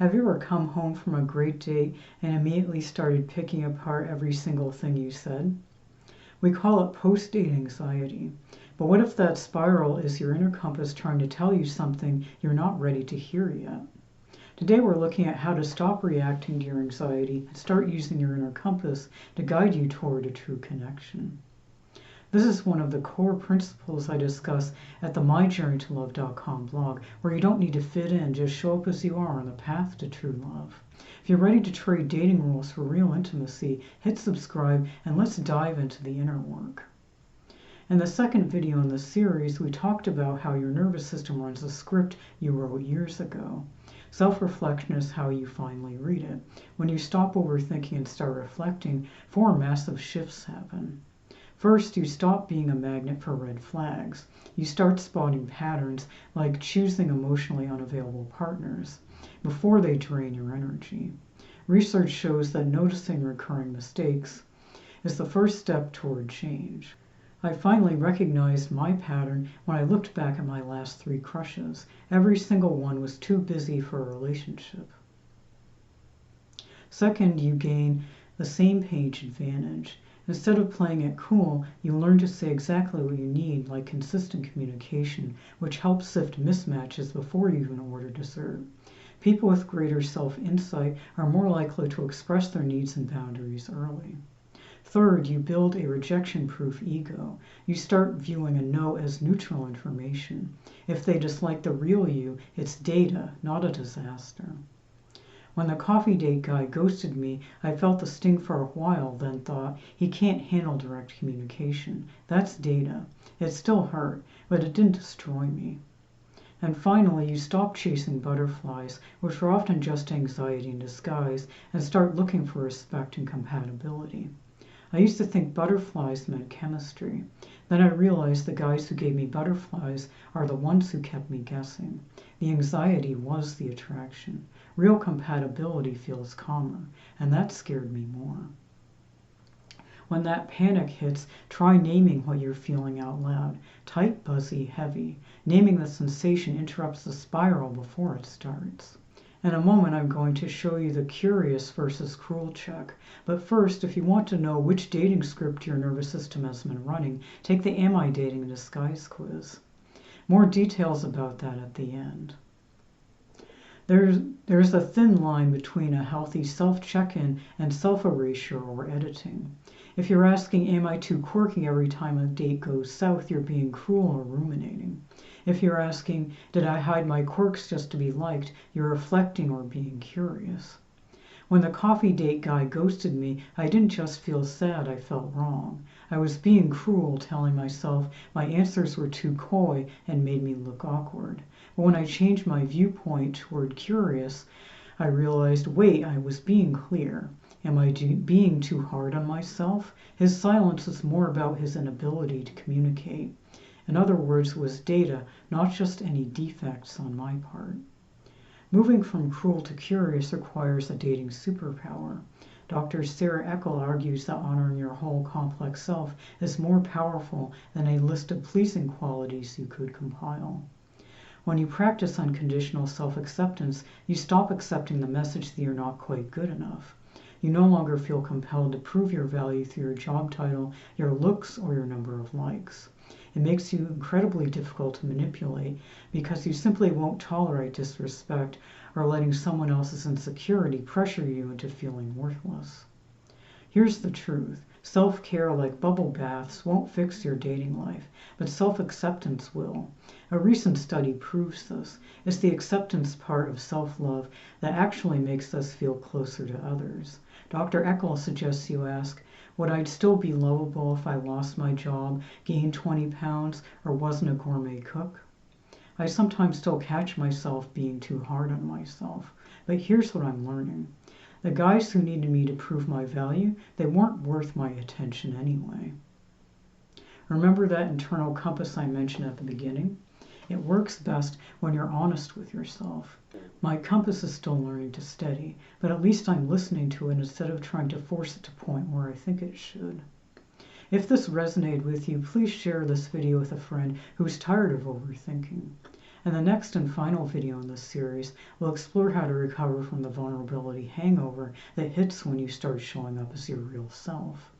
Have you ever come home from a great date and immediately started picking apart every single thing you said? We call it post-date anxiety. But what if that spiral is your inner compass trying to tell you something you're not ready to hear yet? Today we're looking at how to stop reacting to your anxiety and start using your inner compass to guide you toward a true connection. This is one of the core principles I discuss at the myjourneytolove.com blog, where you don't need to fit in, just show up as you are on the path to true love. If you're ready to trade dating rules for real intimacy, hit subscribe and let's dive into the inner work. In the second video in the series, we talked about how your nervous system runs a script you wrote years ago. Self-reflection is how you finally read it. When you stop overthinking and start reflecting, 4 massive shifts happen. First, you stop being a magnet for red flags. You start spotting patterns like choosing emotionally unavailable partners before they drain your energy. Research shows that noticing recurring mistakes is the first step toward change. I finally recognized my pattern when I looked back at my last 3 crushes. Every single one was too busy for a relationship. Second, you gain the same page advantage. Instead of playing it cool, you learn to say exactly what you need, like consistent communication, which helps sift mismatches before you even order dessert. People with greater self-insight are more likely to express their needs and boundaries early. Third, you build a rejection-proof ego. You start viewing a no as neutral information. If they dislike the real you, it's data, not a disaster. When the coffee date guy ghosted me, I felt the sting for a while, then thought, he can't handle direct communication. That's data. It still hurt, but it didn't destroy me. And finally, you stop chasing butterflies, which are often just anxiety in disguise, and start looking for respect and compatibility. I used to think butterflies meant chemistry. Then I realized the guys who gave me butterflies are the ones who kept me guessing. The anxiety was the attraction. Real compatibility feels calmer, and that scared me more. When that panic hits, try naming what you're feeling out loud. Tight, buzzy, heavy. Naming the sensation interrupts the spiral before it starts. In a moment, I'm going to show you the curious versus cruel check. But first, if you want to know which dating script your nervous system has been running, take the Am I Dating in Disguise quiz. More details about that at the end. There's a thin line between a healthy self-check-in and self-erasure or editing. If you're asking, am I too quirky every time a date goes south, you're being cruel or ruminating. If you're asking, did I hide my quirks just to be liked, you're reflecting or being curious. When the coffee date guy ghosted me, I didn't just feel sad, I felt wrong. I was being cruel, telling myself my answers were too coy and made me look awkward. But when I changed my viewpoint toward curious, I realized, wait, I was being clear. Am I being too hard on myself? His silence was more about his inability to communicate. In other words, it was data, not just any defects on my part. Moving from cruel to curious requires a dating superpower. Dr. Sarah Eckel argues that honoring your whole complex self is more powerful than a list of pleasing qualities you could compile. When you practice unconditional self-acceptance, you stop accepting the message that you're not quite good enough. You no longer feel compelled to prove your value through your job title, your looks, or your number of likes. It makes you incredibly difficult to manipulate because you simply won't tolerate disrespect or letting someone else's insecurity pressure you into feeling worthless. Here's the truth. Self-care, like bubble baths, won't fix your dating life, but self-acceptance will. A recent study proves this. It's the acceptance part of self-love that actually makes us feel closer to others. Dr. Eckel suggests you ask, would I still be lovable if I lost my job, gained 20 pounds, or wasn't a gourmet cook? I sometimes still catch myself being too hard on myself, but here's what I'm learning. The guys who needed me to prove my value, they weren't worth my attention anyway. Remember that internal compass I mentioned at the beginning? It works best when you're honest with yourself. My compass is still learning to steady, but at least I'm listening to it instead of trying to force it to point where I think it should. If this resonated with you, please share this video with a friend who's tired of overthinking. In the next and final video in this series, we'll explore how to recover from the vulnerability hangover that hits when you start showing up as your real self.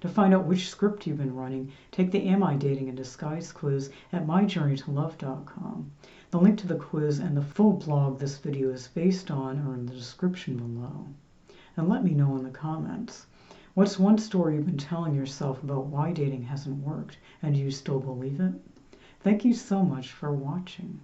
To find out which script you've been running, take the Am I Dating in Disguise quiz at myjourneytolove.com. The link to the quiz and the full blog this video is based on are in the description below. And let me know in the comments. What's one story you've been telling yourself about why dating hasn't worked, and do you still believe it? Thank you so much for watching.